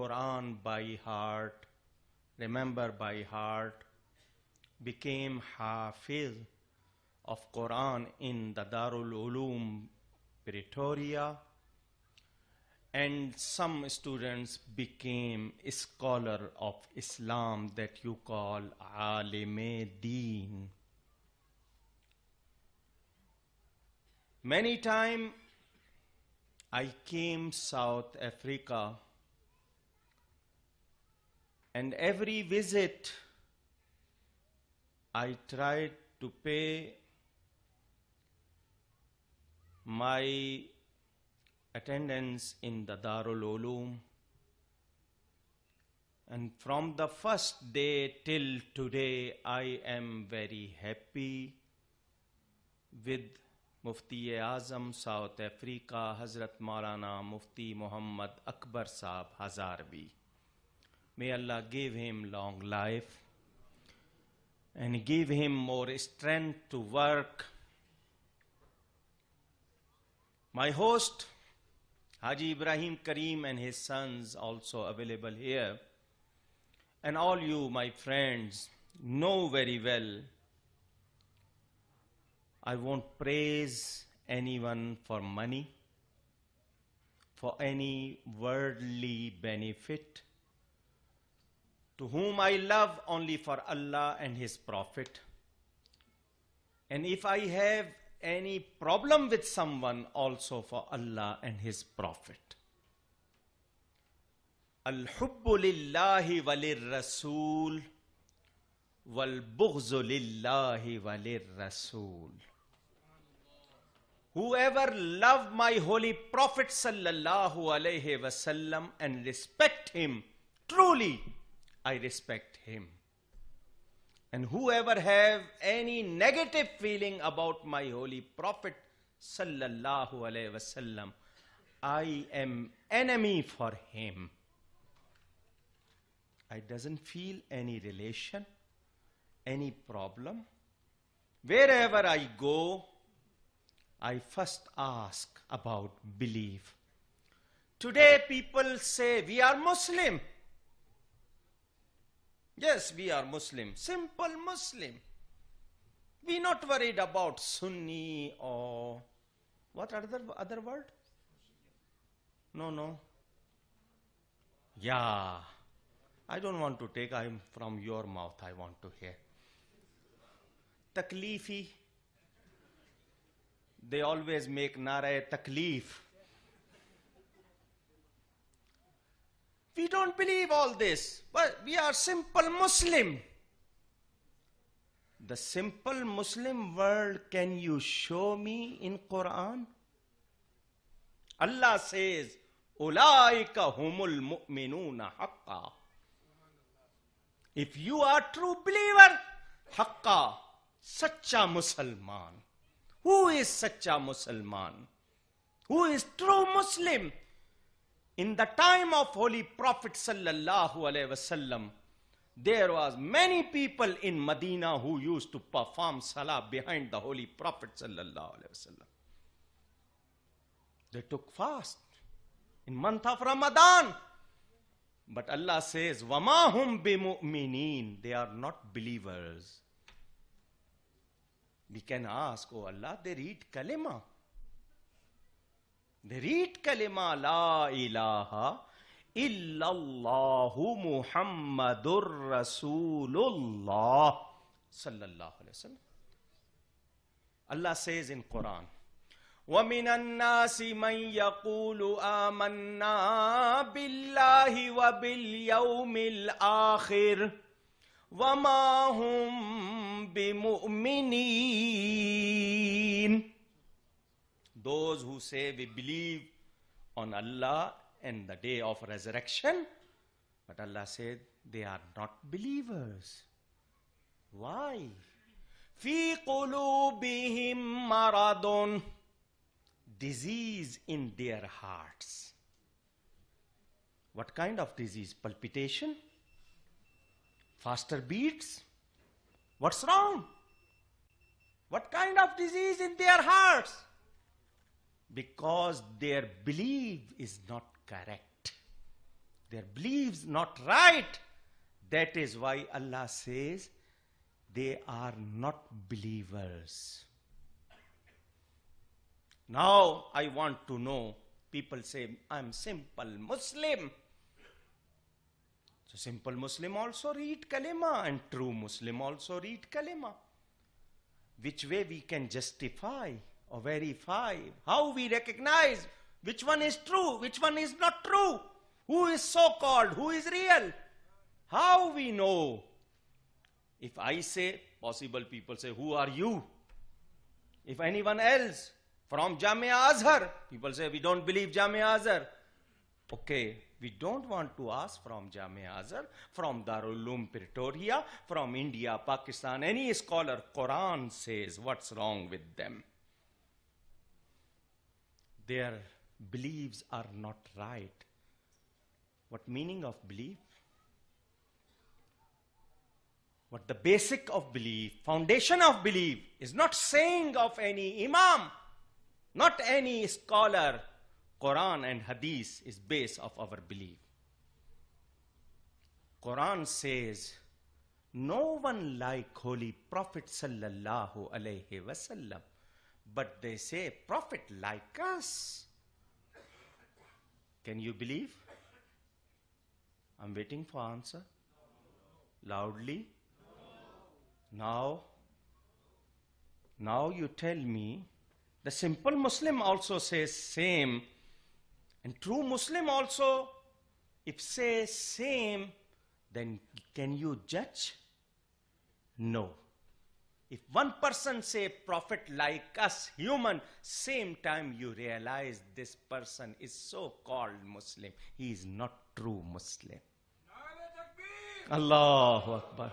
Quran by heart, remember by heart, became Hafiz of Quran in the Darul Uloom, Pretoria, and some students became a scholar of Islam that you call Alim-e-Deen. Many times I came South Africa, and every visit I tried to pay my attendance in the Darul Uloom, and from the first day till today I am very happy with Mufti Azam South Africa, Hazrat Maulana Mufti Muhammad Akbar Sahab Hazarvi. May Allah give him long life and give him more strength to work. My host, Haji Ibrahim Karim, and his sons also available here. And all you, my friends, know very well, I won't praise anyone for money, for any worldly benefit. To whom I love only for Allah and His Prophet. And if I have any problem with someone, also for Allah and His Prophet. Al-hubbu lillahi walir-rasool, wal-bughzu lillahi walir-rasool. Whoever love my holy Prophet sallallahu alaihi wasallam and respect him, truly I respect him. And whoever have any negative feeling about my holy Prophet sallallahu alaihi wasallam, I am enemy for him. I doesn't feel any relation, any problem. Wherever I go, I first ask about belief. Today people say we are Muslim. Yes, we are Muslim, simple Muslim. We not worried about Sunni or what other word? No. Yeah, I don't want to take, I'm from your mouth, I want to hear. Taklifi. They always make nara taklif. We don't believe all this, but we are simple Muslim. The simple Muslim world, can you show me in Quran? Allah says, Ulaika humul mu'minuna haqqa. If you are true believer, haqqa, sacha Musliman. Who is sacha Musliman? Who is true Muslim? In the time of Holy Prophet sallallahu alaihi wasallam, there was many people in Medina who used to perform salah behind the Holy Prophet sallallahu alaihi wasallam. They took fast in month of Ramadan. But Allah says, وَمَا هُمْ بِمُؤْمِنِينَ. They are not believers. We can ask, oh Allah, they read kalima. They read kalima, La ilaha illallahu Muhammadur Rasulullah sallallahu alayhi wa sallam. Allah says in Quran, وَمِنَ النَّاسِ مَنْ يَقُولُ آمَنَّا بِاللَّهِ وَبِالْيَوْمِ الْآخِرِ وَمَا هُمْ بِمُؤْمِنِينَ. Those who say we believe on Allah and the day of resurrection, but Allah said they are not believers. Why? فِي قُلُوبِهِمْ مَرَضٌ. Disease in their hearts. What kind of disease? Palpitation? Faster beats? What's wrong? What kind of disease in their hearts? Because their belief is not correct. their beliefs not right. That is why Allah says they are not believers. Now I want to know, people say, I'm simple Muslim. So simple Muslim also read kalima and true Muslim also read kalima. Which way we can justify or verify? How we recognize which one is true, which one is not true? Who is so-called, who is real? How we know? If I say, possible people say, who are you? If anyone else from Jamia Azhar, people say, we don't believe Jamia Azhar. Okay, we don't want to ask from Jamia Azhar, from Darul Uloom Pretoria, from India, Pakistan, any scholar. Quran says what's wrong with them. Their beliefs are not right. What meaning of belief? What the basic of belief, foundation of belief is not saying of any imam, not any scholar. Quran and Hadith is base of our belief. Quran says, no one like Holy Prophet sallallahu alaihi wasallam, but they say, Prophet like us. Can you believe? I'm waiting for answer. Loudly. Now you tell me, the simple Muslim also says same, and true Muslim also, if say same, then can you judge? No. If one person say prophet like us, human, same time you realize this person is so-called Muslim. He is not true Muslim. Allahu Akbar.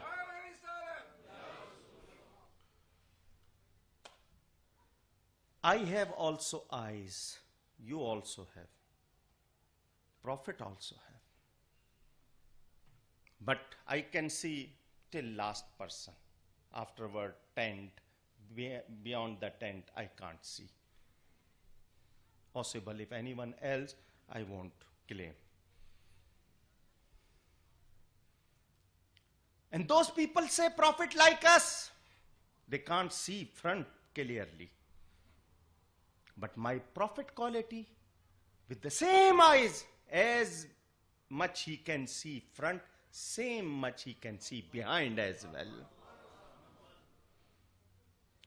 I have also eyes. You also have. Prophet also have. But I can see till last person. Afterward, tent. Beyond the tent, I can't see. Possible. If anyone else, I won't claim. And those people say prophet like us. They can't see front clearly. But my prophet quality, with the same eyes, as much he can see front, same much he can see behind as well.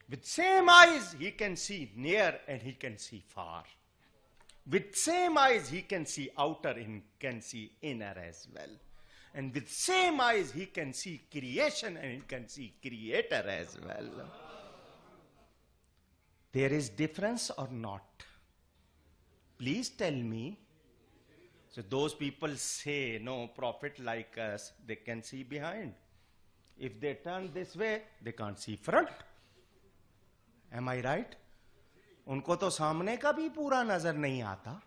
With same eyes, he can see near and he can see far. With same eyes, he can see outer and can see inner as well. And with same eyes, he can see creation and he can see creator as well. There is difference or not? Please tell me. So those people say, no, prophet like us, they can see behind. If they turn this way, they can't see front. Am I right? उनको तो सामने का भी पूरा नजर नहीं आता.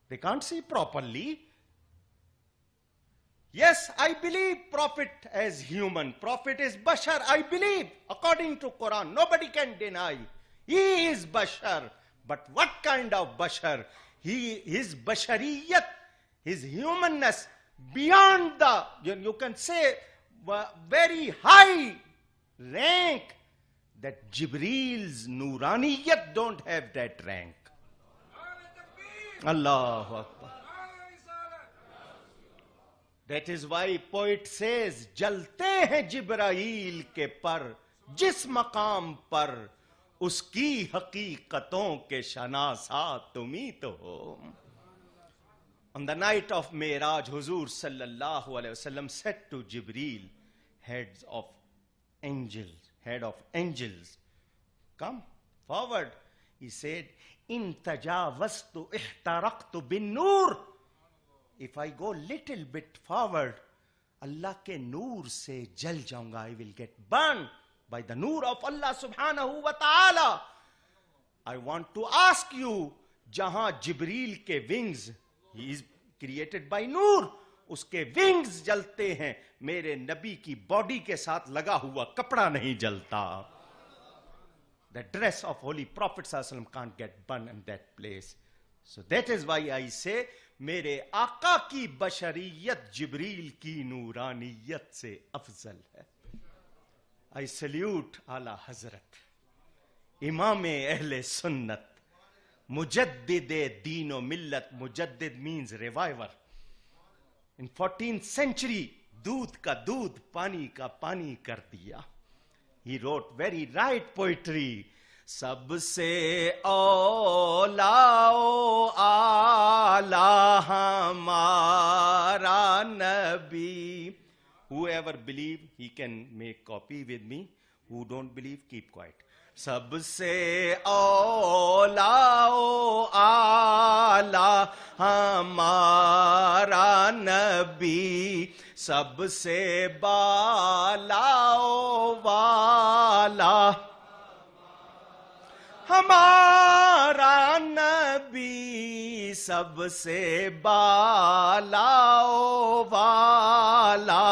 They can't see properly. Yes, I believe Prophet as human. Prophet is Bashar. I believe according to Quran. Nobody can deny. He is Bashar. But what kind of Bashar? His Bashariyat, his humanness, beyond the, you can say, very high rank, that Jibril's Nuraniyat don't have that rank. Allahu Akbar. That is why poet says, जलते हैं जिब्राइल के पर, जिस मकाम पर, उसकी हकीकतों के शनासा तुम्ही तो हो. On the night of Miraj, Huzur sallallahu alaihi wasallam said to Jibreel, head of angels, come forward. He said, in tajawaztu ihtaraqtu bin nur. If I go little bit forward, Allah ke noor se jal jaunga, I will get burned by the noor of Allah subhanahu wa ta'ala. I want to ask you, jahan Jibreel ke wings, he is created by noor, uske wings jalte hain, mere nabi ki body ke saath laga hua kapda nahi jalta. The dress of Holy Prophet sallallahu alaihi wasallam can't get burned in that place. So that is why I say, मेरे आका की बशरियत जिब्रील की नूरानियत से अफजल है। I salute आला हजरत इमाम अहले सुन्नत मुजद्दिद दीन मिल्लत। मुजद्दिद मीन्स रिवाइवर। इन 14th century दूध का दूध पानी का पानी कर दिया। He wrote very right poetry. सबसे औलाओ आला हमारा नबी। Whoever believe he can make copy with me. Who don't believe keep quiet. सबसे औलाओ आला हमारा नबी, सबसे बालाओ वाला हमारा नबी, सबसे बालाओ वाला।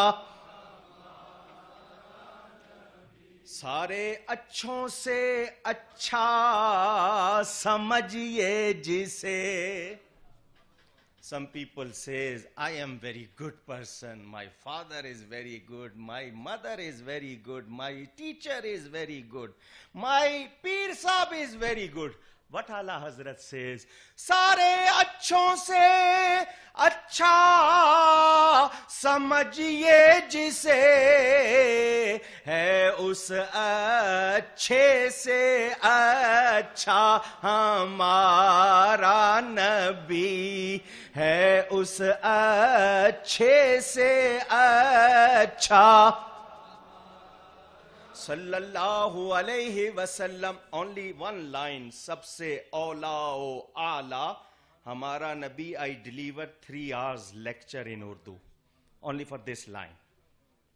सारे अच्छों से अच्छा समझिए जिसे। Some people says, I am very good person, my father is very good, my mother is very good, my teacher is very good, my Peer Sahib is very good. What Ala Hazrat says, सारे अच्छों से अच्छा समझिए जिसे, है उस अच्छे से अच्छा हमारा नबी, है उस अच्छे से अच्छा सल्लल्लाहु अलैहि वसल्लम। ओनली वन लाइन, सबसे औलाओ आला हमारा नबी। I deliver 3 hours lecture in Urdu only for this line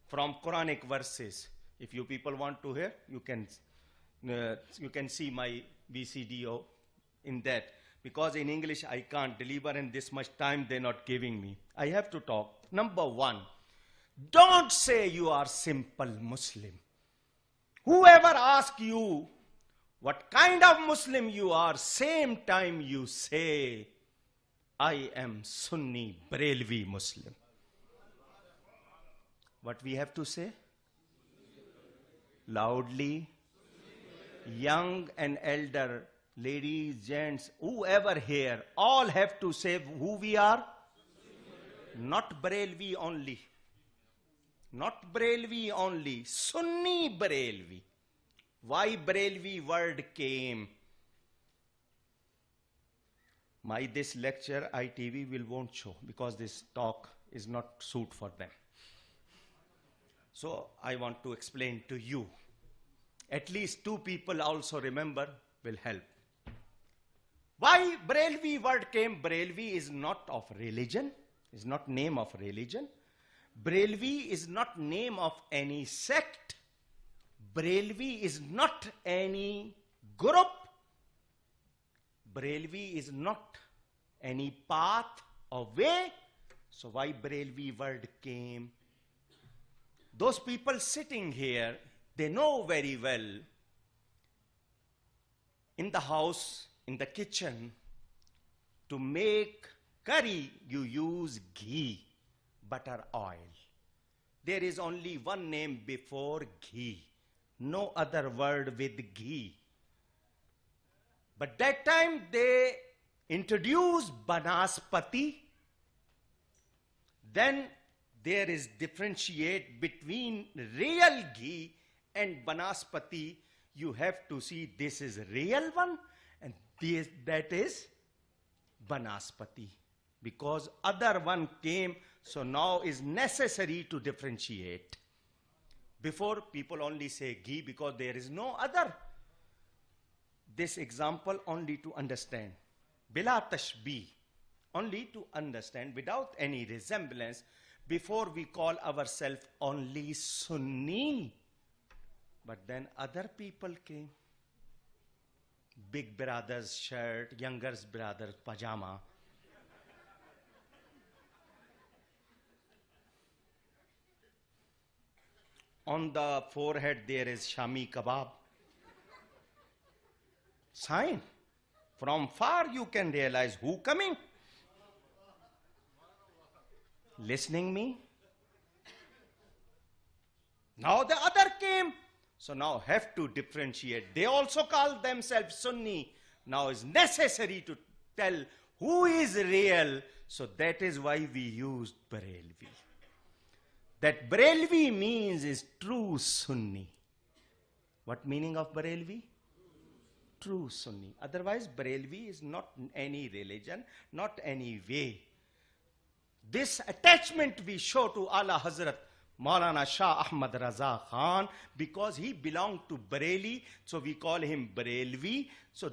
from Quranic verses. If you people want to hear, you can see my VCD in that, because in English I can't deliver in this much time they're not giving me. I have to talk. Number one, don't say you are simple Muslim. Whoever asks you what kind of Muslim you are, same time you say, I am Sunni Barelvi Muslim. What we have to say? Loudly. Young and elder, ladies, gents, whoever here, all have to say who we are. Not Barelvi only. Not Barelvi only, Sunni Barelvi. Why Barelvi word came? This lecture ITV won't show, because this talk is not suit for them. So I want to explain to you. At least 2 people also remember will help. Why Barelvi word came? Barelvi is not of religion, is not name of religion. Barelvi is not name of any sect. Barelvi is not any group. Barelvi is not any path or way. So why Barelvi word came? Those people sitting here, they know very well. In the house, in the kitchen, to make curry, you use ghee, butter, oil. There is only one name before ghee. No other word with ghee. But that time they introduced banaspati. Then there is differentiate between real ghee and banaspati. You have to see this is real one and that is banaspati. Because other one came, so now is necessary to differentiate. Before, people only say ghee because there is no other. This example only to understand. Bila tashbih, only to understand without any resemblance. Before we call ourselves only Sunni. But then other people came. Big brother's shirt, younger brother's pajama. On the forehead there is Shami kebab. Sign. From far you can realize who coming. Listening me? Now the other came. So now have to differentiate. They also call themselves Sunni. Now it's necessary to tell who is real. So that is why we used Barelvi. That Barelvi means is true Sunni. What meaning of Barelvi? True Sunni. Otherwise, Barelvi is not any religion, not any way. This attachment we show to Ala Hazrat Maulana Shah Ahmad Raza Khan, because he belonged to Bareli, so we call him Barelvi. So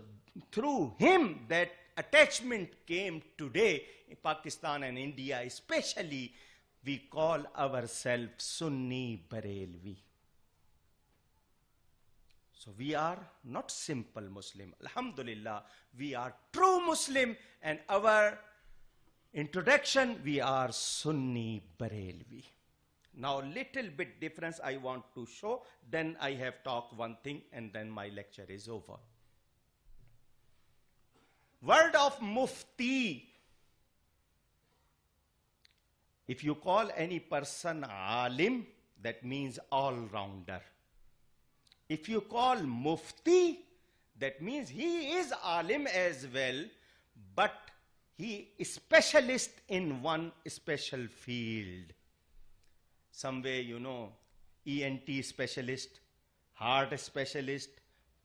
through him, that attachment came today in Pakistan and India especially. We call ourselves Sunni Barelvi. So we are not simple Muslim. Alhamdulillah, we are true Muslim, and our introduction, we are Sunni Barelvi. Now little bit difference I want to show, then I have talked one thing and then my lecture is over. Word of Mufti. If you call any person alim, that means all-rounder. If you call Mufti, that means he is alim as well, but he is specialist in one special field. Somewhere, you know, ENT specialist, heart specialist,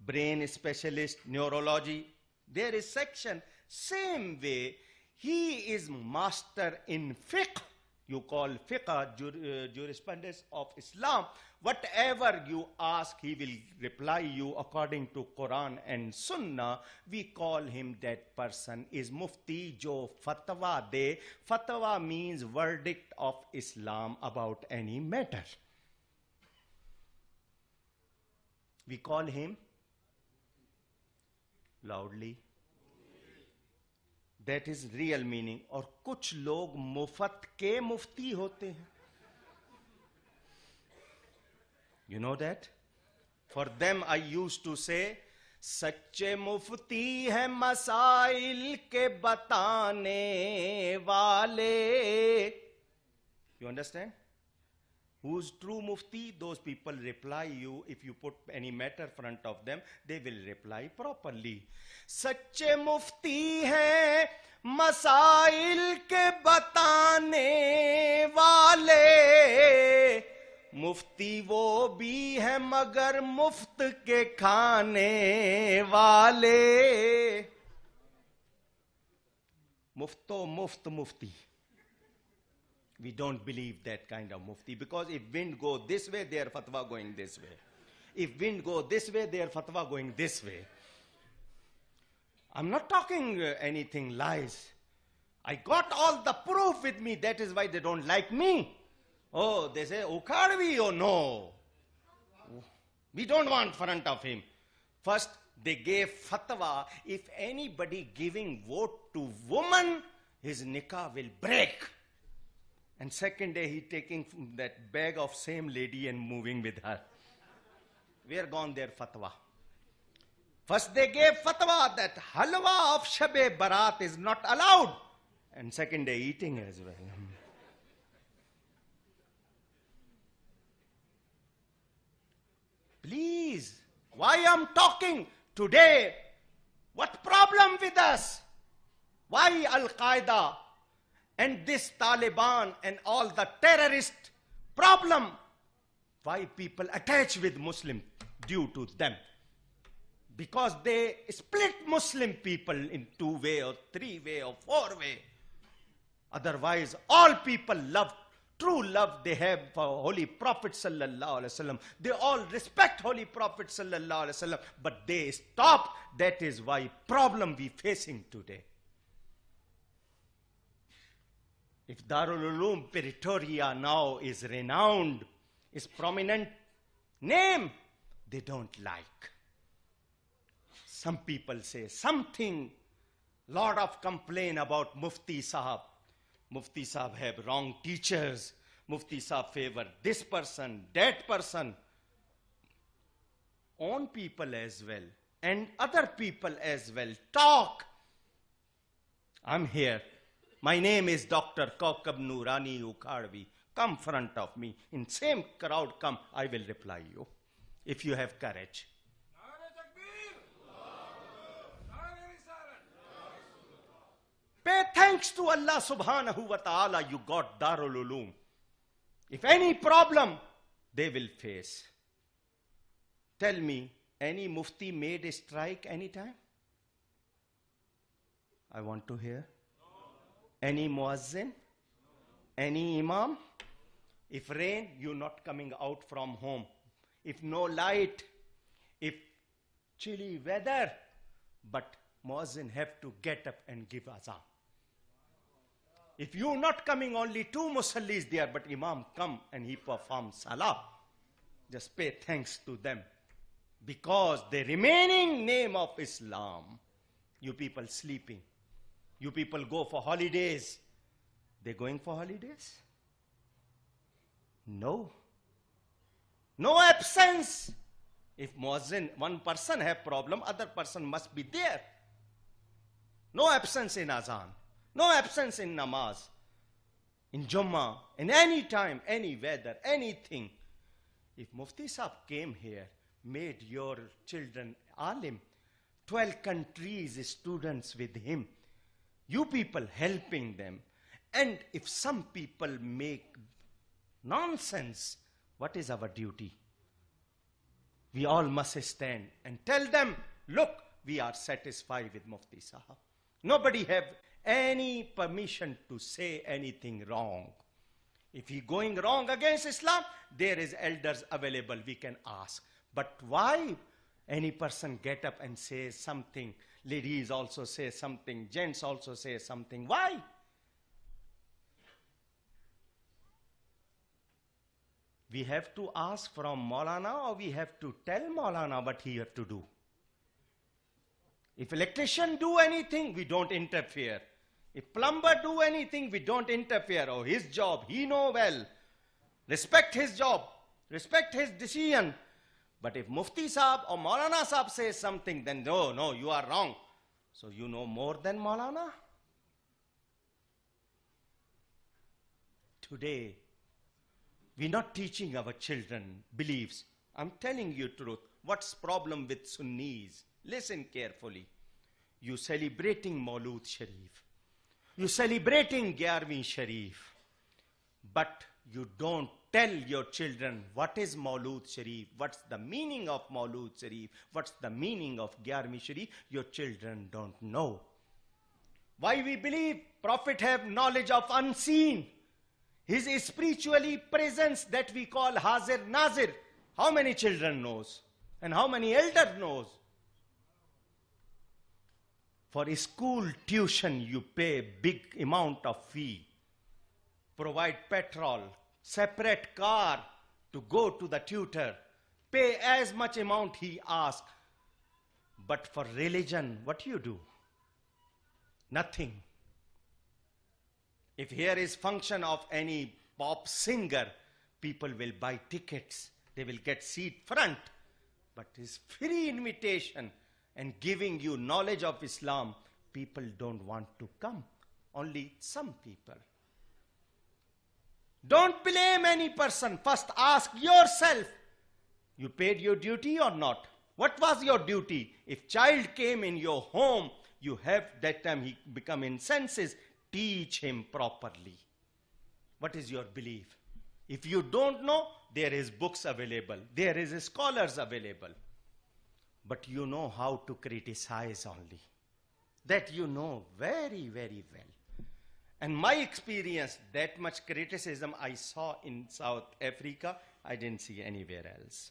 brain specialist, neurology. There is section. Same way, he is master in fiqh. You call fiqh, jurisprudence of Islam. Whatever you ask, he will reply you according to Quran and Sunnah. We call him that person is Mufti jo fatwa de. Fatwa means verdict of Islam about any matter. We call him loudly. That is real meaning. और कुछ लोग मुफ्त के मुफ्ती होते हैं. You know that? For them I used to say, सच्चे मुफ्ती हैं मसाइल के बताने वाले. You understand? Who's true mufti? Those people reply you. If you put any matter front of them, they will reply properly. सच्चे मुफ्ती हैं मसाइल के बताने वाले. मुफ्ती वो भी है मगर मुफ्त के खाने वाले. मुफ्तो मुफ्त मुफ्ती. We don't believe that kind of mufti, because if wind go this way, their fatwa going this way. If wind go this way, their fatwa going this way. I'm not talking anything lies. I got all the proof with me. That is why they don't like me. Oh, they say, Ukharvi, oh no. We don't want front of him. First, they gave fatwa. If anybody giving vote to woman, his nikah will break. And second day, he taking that bag of same lady and moving with her. Where gone their fatwa? First they gave fatwa that halwa of Shab-e Barat is not allowed. And second day, eating as well. Please, why I'm talking today? What problem with us? Why Al-Qaeda and this Taliban and all the terrorist problem? Why people attach with Muslim due to them? Because they split Muslim people in 2-way or 3-way or 4-way. Otherwise, all people love, true love they have for Holy Prophet sallallahu alaihi wasallam. They all respect Holy Prophet sallallahu alaihi wasallam, but they stop. That is why problem we facing today. If Darul Uloom Pretoria now is renowned, is prominent name, they don't like. Some people say something, lot of complain about Mufti Sahab. Mufti Sahab have wrong teachers. Mufti Sahab favor this person, that person. Own people as well and other people as well talk. I'm here My name is Dr. Kaukab Noorani Ukadvi. Come front of me. In same crowd, come. I will reply you. If you have courage. Pay thanks to Allah subhanahu wa ta'ala you got Darul Uloom. If any problem, they will face. Tell me, any mufti made a strike anytime? I want to hear. Any muazzin? Any imam? If rain, you not coming out from home. If no light, if chilly weather, but muazzin have to get up and give azan. If you not coming, only 2 musallis there, but imam come and he performs salah. Just pay thanks to them. Because the remaining name of Islam, you people sleeping. You people go for holidays. They going for holidays? No. No absence. If muazzin, one person have problem, other person must be there. No absence in azan. No absence in namaz. In Jummah, in any time, any weather, anything. If Mufti Sahib came here, made your children alim, 12 countries students with him, you people helping them, and if some people make nonsense, what is our duty? We all must stand and tell them, look, we are satisfied with Mufti Sahib. Nobody have any permission to say anything wrong. If he going wrong against Islam, there is elders available, we can ask. But why any person get up and say something, ladies also say something, gents also say something, why? We have to ask from Maulana, or we have to tell Maulana what he have to do? If electrician do anything, we don't interfere. If plumber do anything, we don't interfere. Oh, his job, he know well. Respect his job. Respect his decision. But if Mufti Sahib or Maulana Sahib says something, then no, you are wrong. So you know more than Maulana? Today, we're not teaching our children beliefs. I'm telling you truth. What's problem with Sunnis? Listen carefully. You celebrating Maulud Sharif. You celebrating 11वीं Sharif. But you don't tell your children what is Maulud Sharif, what's the meaning of Maulud Sharif, what's the meaning of 11वीं Sharif. Your children don't know. Why we believe Prophet have knowledge of unseen. His spiritually presence that we call Hazir Nazir. How many children knows? And how many elders knows? For school tuition, you pay big amount of fee. Provide petrol, separate car to go to the tutor. Pay as much amount he asks. But for religion, what do you do? Nothing. If here is function of any pop singer, people will buy tickets. They will get seat front. But it's free invitation and giving you knowledge of Islam, people don't want to come. Only some people. Don't blame any person. First ask yourself, you paid your duty or not? What was your duty? If child came in your home, you have that time he become insenses, teach him properly. What is your belief? If you don't know, there is books available. There is scholars available. But you know how to criticize only. That you know very, very well. And my experience, that much criticism I saw in South Africa, I didn't see anywhere else.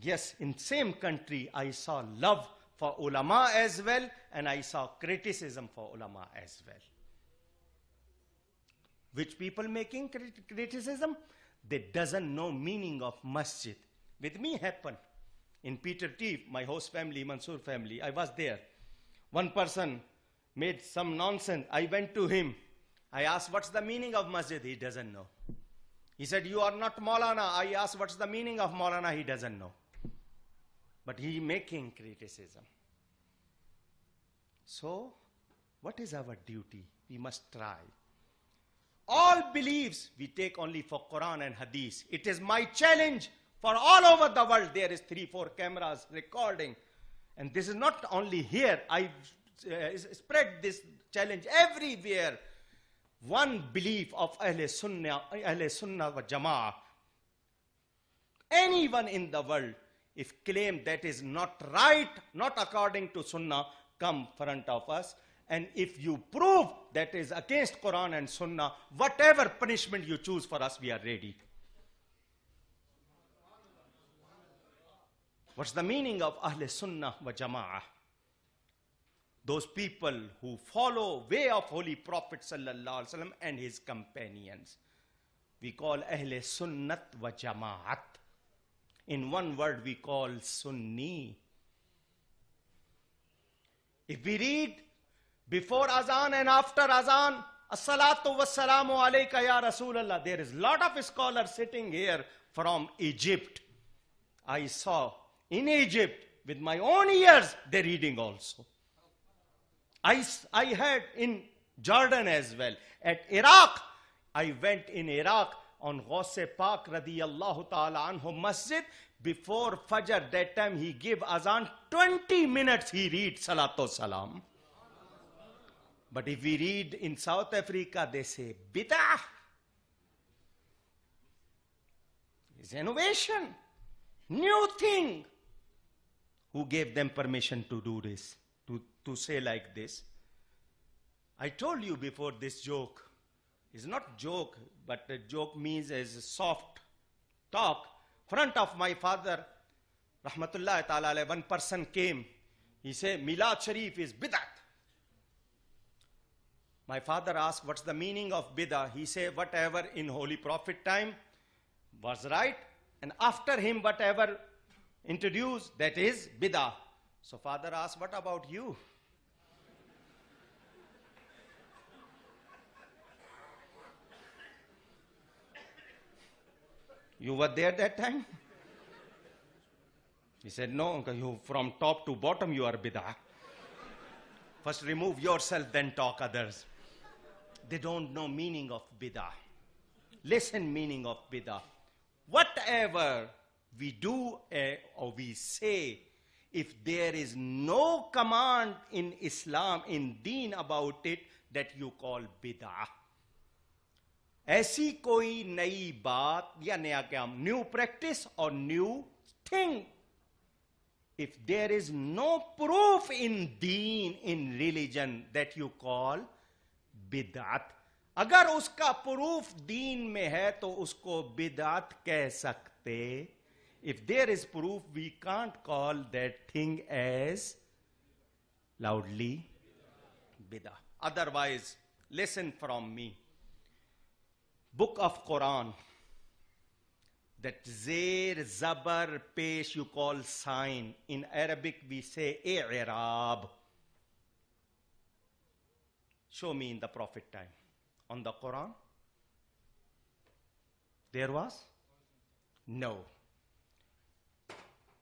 Yes, in same country, I saw love for ulama as well, and I saw criticism for ulama as well. Which people making criticism? They doesn't know meaning of masjid. With me happened. In Peter T, my host family, Mansoor family, I was there. One person made some nonsense. I went to him. I asked, what's the meaning of masjid? He doesn't know. He said, you are not Maulana. I asked, what's the meaning of Maulana? He doesn't know. But he making criticism. So, what is our duty? We must try. All beliefs we take only for Quran and Hadith. It is my challenge for all over the world. There is 3-4 cameras recording. And this is not only here. I spread this challenge everywhere. One belief of Ahle Sunnah wa Jama'ah. Anyone in the world, if claim that is not right, not according to Sunnah, come front of us. And if you prove that is against Quran and Sunnah, whatever punishment you choose for us, we are ready. What's the meaning of Ahle Sunnah wa Jama'ah? Those people who follow way of Holy Prophet sallallahu alaihi wasallam and his companions. We call Ahle Sunnat wa Jama'at. In one word we call Sunni. If we read before Azan and after Azan, As-salatu was-salamu alayka ya Rasulallah. There is a lot of scholars sitting here from Egypt. I saw in Egypt with my own ears, they're reading also. I heard in Jordan as well. At Iraq, I went in Iraq on Ghaus Pak radiyallahu ta'ala anhu masjid. Before Fajr, that time he gave Azan, 20 minutes he read Salatu Salam. But if we read in South Africa, they say, Bid'ah. It's innovation. New thing. Who gave them permission to do this? To say like this? I told you before this joke. It's not joke, but a joke means as a soft talk. Front of my father, Rahmatullahi ta'ala, one person came. He said, Milad Sharif is bid'at. My father asked, what's the meaning of bid'ah? He said, whatever in Holy Prophet time was right, and after him whatever introduced, that is bid'ah. So father asked, what about you? You were there that time? He said, no, you from top to bottom you are bid'ah. First remove yourself, then talk others. They don't know meaning of bid'ah. Listen meaning of bid'ah. Whatever we do or we say, if there is no command in Islam, in deen about it, that you call bid'ah. ऐसी कोई नई बात या नया काम, new practice or new thing. If there is no proof in deen, in religion, that you call bid'at. अगर उसका proof दीन में है तो उसको बिदअत कह सकते. If there is proof, we can't call that thing as loudly bid'ah. Otherwise, listen from me. Book of Quran, that Zair, Zabar, Pesh you call sign. In Arabic we say i'rab. Show me in the Prophet time. On the Quran? There was? No.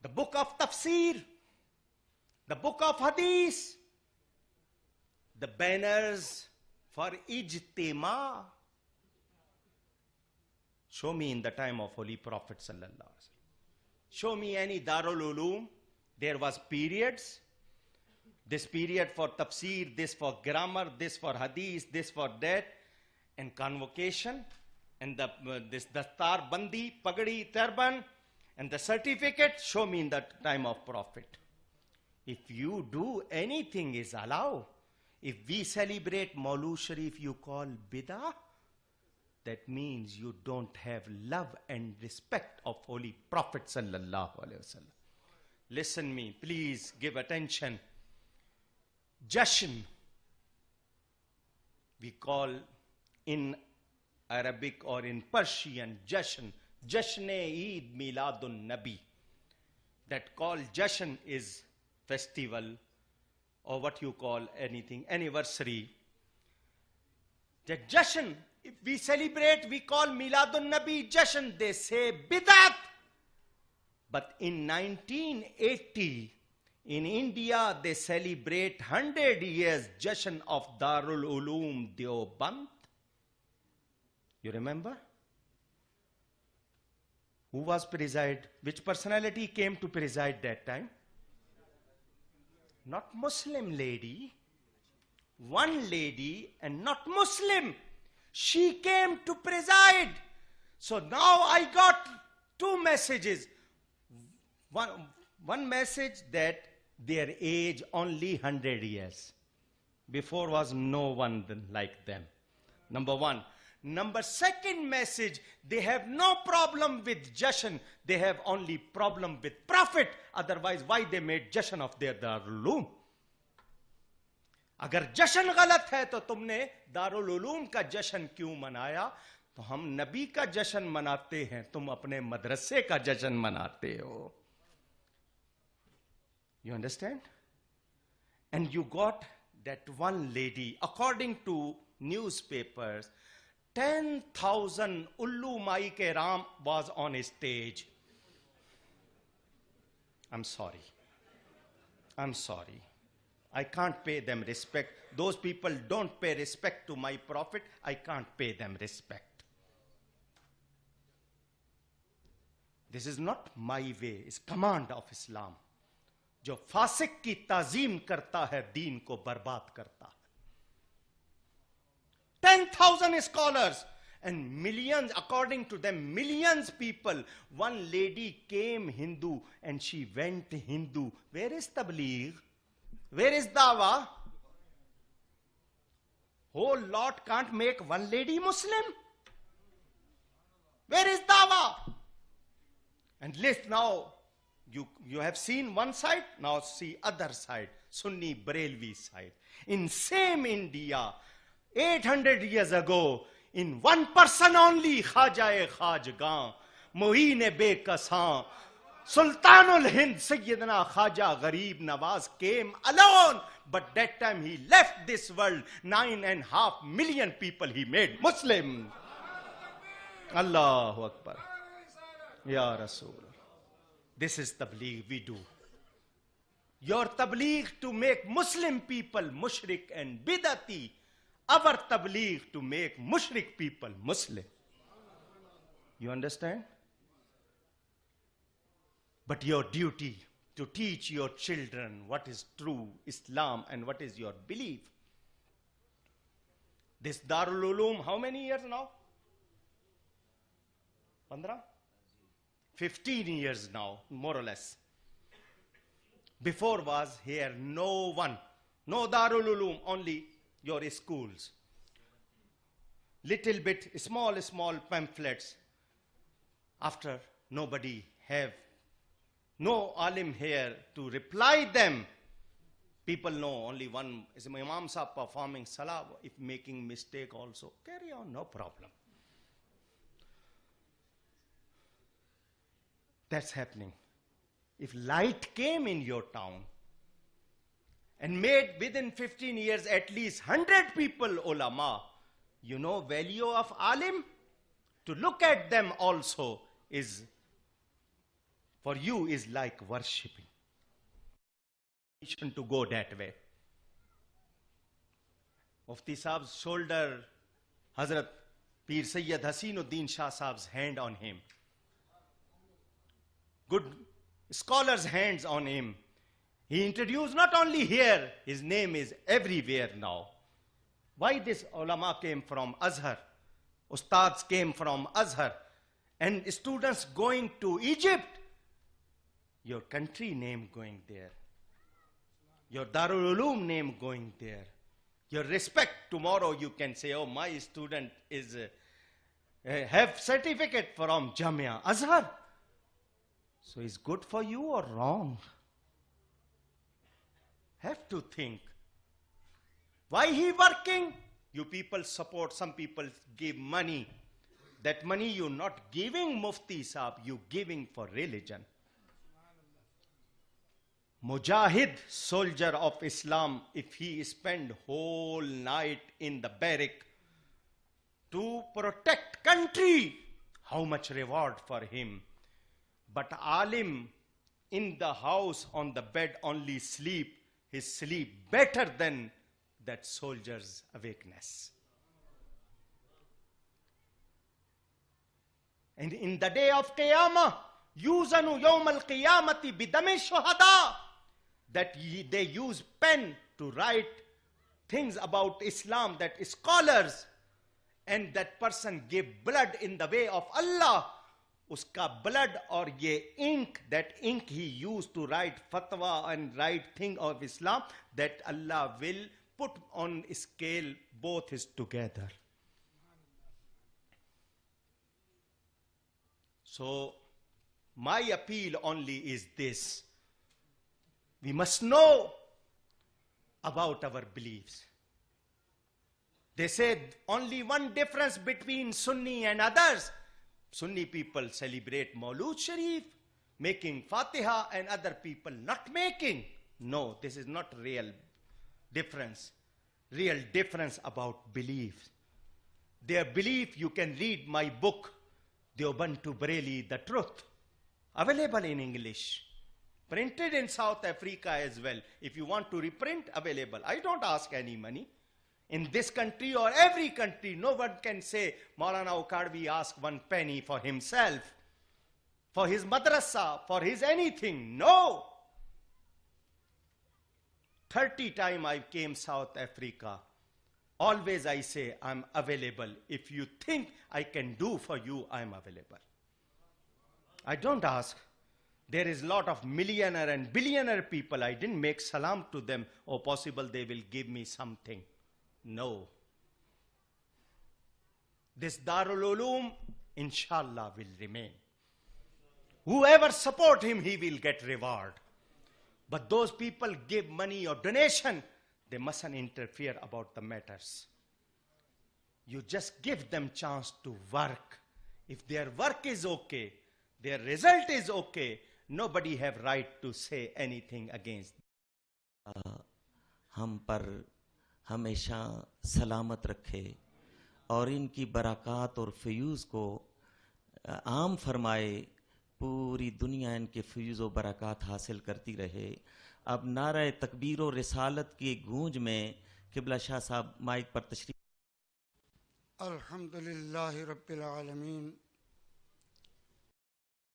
The book of Tafsir, the book of Hadith, the banners for Ijtima. Show me in the time of Holy Prophet sallallahu alaihi wasallam. Show me any Darul Uloom. There was periods. This period for tafsir, this for grammar, this for hadith, this for that, and convocation, and this dastar, bandi, pagadi, turban, and the certificate. Show me in the time of Prophet. If you do anything is allowed. If we celebrate Maulud Sharif, you call bid'ah. That means you don't have love and respect of Holy Prophet sallallahu alaihi wasallam. Listen me, please give attention. Jashan, we call in Arabic or in Persian Jashan, Jashn-e-Eid Miladun Nabi. That called Jashan is festival or what you call anything, anniversary. That Jashan, if we celebrate, we call Miladun Nabi Jashan. They say Bid'at. But in 1980, In India, they celebrate 100 years Jashan of Darul Uloom Deoband. You remember? Who was preside? Which personality came to preside that time? Not Muslim lady. One lady and not Muslim. She came to preside. So now I got two messages. One message that their age only 100 years. Before was no one like them. Number one. Number second message, they have no problem with Jashan. They have only problem with Prophet. Otherwise, why they made Jashan of their Darul Uloom? अगर जश्न गलत है तो तुमने दारुल उलूम का जश्न क्यों मनाया? तो हम नबी का जश्न मनाते हैं, तुम अपने मदरसे का जश्न मनाते हो. You understand? And you got that one lady, according to newspapers, 10,000 Ulumai Keram was on a stage. I'm sorry. I can't pay them respect. Those people don't pay respect to my Prophet. I can't pay them respect. This is not my way. It's command of Islam. जो फासिक की ताजीम करता है दीन को बर्बाद करता है. 10,000 scholars and millions, according to them, millions people. One lady came Hindu and she went Hindu. Where is Tabligh? Where is Dawa? Whole lot can't make one lady Muslim. Where is Dawa? And list now. You have seen one side, now see other side, Sunni Barelvi side. In same India, 800 years ago, in one person only, Khaja-e Khajgan, Mu'in-e Bekasan, Sultanul Hind, Sayyidina Khaja Gharib Nawaz came alone. But that time he left this world, 9.5 million people he made Muslim. Allahu Akbar. Ya Rasul. This is tabligh we do. Your tabligh to make Muslim people mushrik and bidati. Our tabligh to make mushrik people Muslim. You understand? But your duty to teach your children what is true Islam and what is your belief. This Darul Uloom, how many years now? 15 years now, more or less. Before was here no one, no Darul Uloom, only your schools. Little bit, small pamphlets. After nobody have, no alim here to reply them. People know only one is Imam Sahib performing salah, if making mistake also. Carry on, no problem. That's happening. If light came in your town and made within 15 years at least 100 people ulama, you know value of alim? To look at them also is, for you, is like worshipping. To go that way. Mufti Saab's shoulder, Hazrat Pir Sayyid Hasinuddin Shah Saab's hand on him. Good scholars' hands on him. He introduced not only here, his name is everywhere now. Why this ulama came from Azhar? Ustads came from Azhar. And students going to Egypt. Your country name going there. Your Darul Uloom name going there. Your respect, tomorrow you can say, oh, my student is have certificate from Jamia Azhar. So is good for you or wrong? Have to think. Why he working? You people support, some people give money. That money you not giving Mufti Saab, you giving for religion. Mujahid, soldier of Islam, if he spend whole night in the barrack to protect country, how much reward for him. But alim in the house on the bed only sleep, his sleep better than that soldier's awakeness. And in the day of Qiyamah, yuzanu yawm al-qiyamati bidami shuhada, that they use pen to write things about Islam, that scholars, and that person gave blood in the way of Allah. Uska blood or ye ink, that ink he used to write fatwa and write thing of Islam, that Allah will put on scale both is together. So my appeal only is this: we must know about our beliefs. They said only one difference between Sunni and others. Sunni people celebrate Maulud Sharif, making Fatiha, and other people not making. No, this is not real difference. Real difference about belief. Their belief, you can read my book, Deoband to Bareilly, The Truth, available in English, printed in South Africa as well. If you want to reprint, available. I don't ask any money. In this country or every country, no one can say Maulana Ukadvi asked 1 penny for himself, for his madrasa, for his anything. No. 30 times I came South Africa. Always I say, I'm available. If you think I can do for you, I'm available. I don't ask. There is a lot of millionaire and billionaire people. I didn't make salam to them. Oh, possible they will give me something. No. This Darul Uloom, inshallah, will remain. Whoever support him, he will get reward. But those people give money or donation, they mustn't interfere about the matters. You just give them chance to work. If their work is okay, their result is okay, nobody have right to say anything against them. हम पर हमेशा सलामत रखे और इनकी बरक़ात और फ़यूज़ को आम फरमाए, पूरी दुनिया इनके फ़यूज़ और बरक़ात हासिल करती रहे। अब नारे तकबीर और रिसालत की गूंज में क़िबला शाह साहब माइक पर तशरीफ़। अल्हम्दुलिल्लाहि रब्बिल आलमीन।